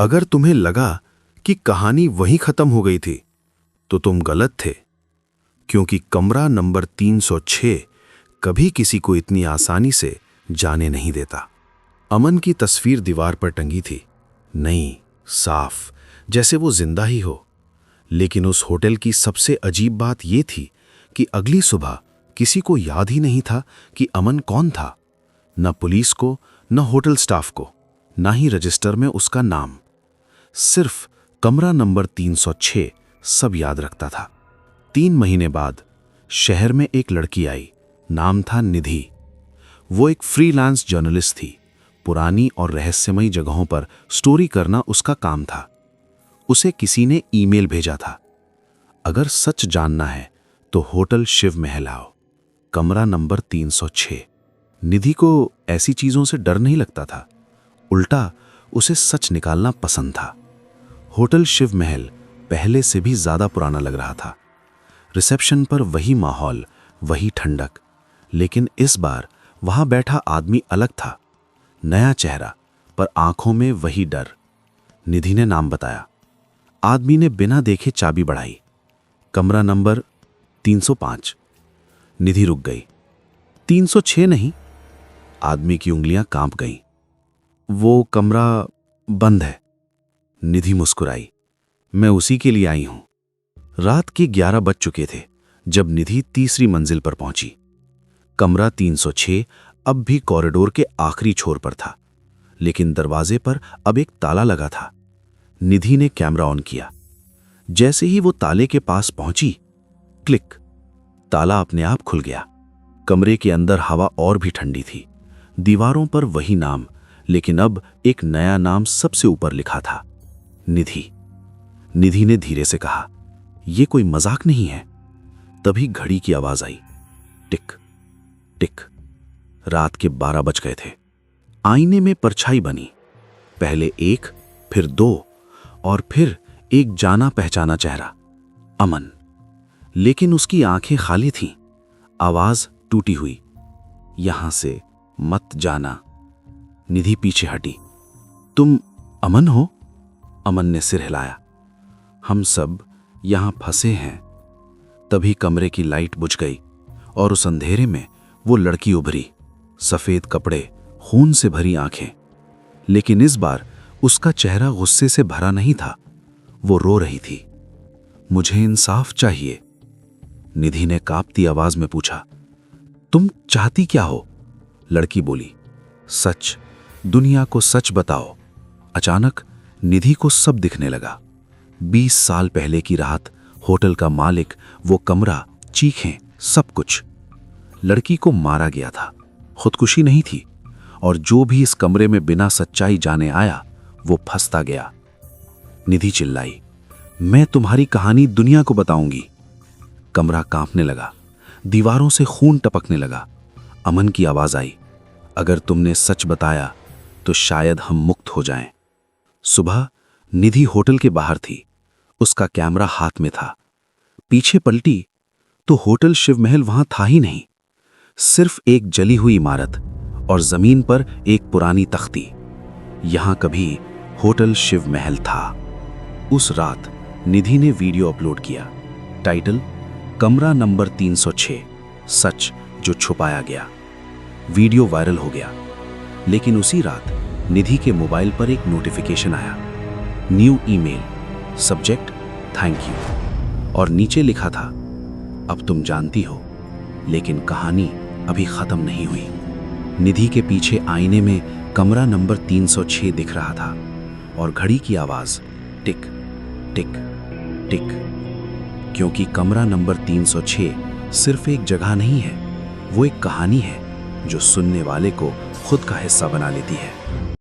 अगर तुम्हें लगा कि कहानी वहीं खत्म हो गई थी तो तुम गलत थे, क्योंकि कमरा नंबर 306 कभी किसी को इतनी आसानी से जाने नहीं देता। अमन की तस्वीर दीवार पर टंगी थी, नई, साफ, जैसे वो जिंदा ही हो। लेकिन उस होटल की सबसे अजीब बात ये थी कि अगली सुबह किसी को याद ही नहीं था कि अमन कौन था। न पुलिस को, न होटल स्टाफ को, न ही रजिस्टर में उसका नाम। सिर्फ कमरा नंबर 306 सब याद रखता था। 3 महीने बाद शहर में एक लड़की आई, नाम था निधि। वो एक फ्रीलांस जर्नलिस्ट थी। पुरानी और रहस्यमयी जगहों पर स्टोरी करना उसका काम था। उसे किसी ने ईमेल भेजा था, अगर सच जानना है तो होटल शिव महल आओ, कमरा नंबर 306। निधि को ऐसी चीजों से डर नहीं लगता था, उल्टा उसे सच निकालना पसंद था। होटल शिव महल पहले से भी ज्यादा पुराना लग रहा था। रिसेप्शन पर वही माहौल, वही ठंडक, लेकिन इस बार वहां बैठा आदमी अलग था। नया चेहरा, पर आंखों में वही डर। निधि ने नाम बताया। आदमी ने बिना देखे चाबी बढ़ाई। कमरा नंबर 305। निधि रुक गई। 306 नहीं। आदमी की उंगलियां कांप गईं। वो कमरा बंद है। निधि मुस्कुराई। मैं उसी के लिए आई हूं। रात के 11 बज चुके थे जब निधि तीसरी मंजिल पर पहुंची। कमरा 306 अब भी कॉरिडोर के आखिरी छोर पर था, लेकिन दरवाजे पर अब एक ताला लगा था। निधि ने कैमरा ऑन किया। जैसे ही वो ताले के पास पहुंची, क्लिक, ताला अपने आप खुल गया। कमरे के अंदर हवा और भी ठंडी थी। दीवारों पर वही नाम, लेकिन अब एक नया नाम सबसे ऊपर लिखा था, निधि। निधि ने धीरे से कहा, यह कोई मजाक नहीं है। तभी घड़ी की आवाज आई, टिक टिक। रात के 12 बज गए थे। आईने में परछाई बनी, पहले 1, फिर 2 और फिर एक जाना पहचाना चेहरा, अमन। लेकिन उसकी आंखें खाली थीं। आवाज टूटी हुई, यहां से मत जाना। निधि पीछे हटी। तुम अमन हो? अमन ने सिर हिलाया। हम सब यहां फंसे हैं। तभी कमरे की लाइट बुझ गई और उस अंधेरे में वो लड़की उभरी। सफेद कपड़े, खून से भरी आंखें। लेकिन इस बार उसका चेहरा गुस्से से भरा नहीं था। वो रो रही थी। मुझे इंसाफ चाहिए। निधि ने कांपती आवाज में पूछा, तुम चाहती क्या हो? लड़की बोली, सच, दुनिया को सच बताओ। अचानक निधि को सब दिखने लगा। 20 साल पहले की रात, होटल का मालिक, वो कमरा, चीखें, सब कुछ। लड़की को मारा गया था, खुदकुशी नहीं थी। और जो भी इस कमरे में बिना सच्चाई जाने आया, वो फंसता गया। निधि चिल्लाई, मैं तुम्हारी कहानी दुनिया को बताऊंगी। कमरा कांपने लगा, दीवारों से खून टपकने लगा। अमन की आवाज आई, अगर तुमने सच बताया तो शायद हम मुक्त हो जाएं। सुबह निधि होटल के बाहर थी। उसका कैमरा हाथ में था। पीछे पलटी तो होटल शिव महल वहां था ही नहीं। सिर्फ एक जली हुई इमारत और जमीन पर एक पुरानी तख्ती। यहां कभी होटल शिव महल था। उस रात निधि ने वीडियो अपलोड किया। टाइटल, कमरा नंबर 306, सच जो छुपाया गया। वीडियो वायरल हो गया। लेकिन उसी रात निधि के मोबाइल पर एक नोटिफिकेशन आया, new email, subject thank you, और नीचे लिखा था, अब तुम जानती हो, लेकिन कहानी अभी खत्म नहीं हुई। निधि के पीछे आईने में कमरा नंबर 306 दिख रहा था और घड़ी की आवाज, टिक टिक टिक। क्योंकि कमरा नंबर 306 सिर्फ एक जगह नहीं है, वो एक कहानी है जो सुनने वाले को खुद का हिस्सा बना लेती है।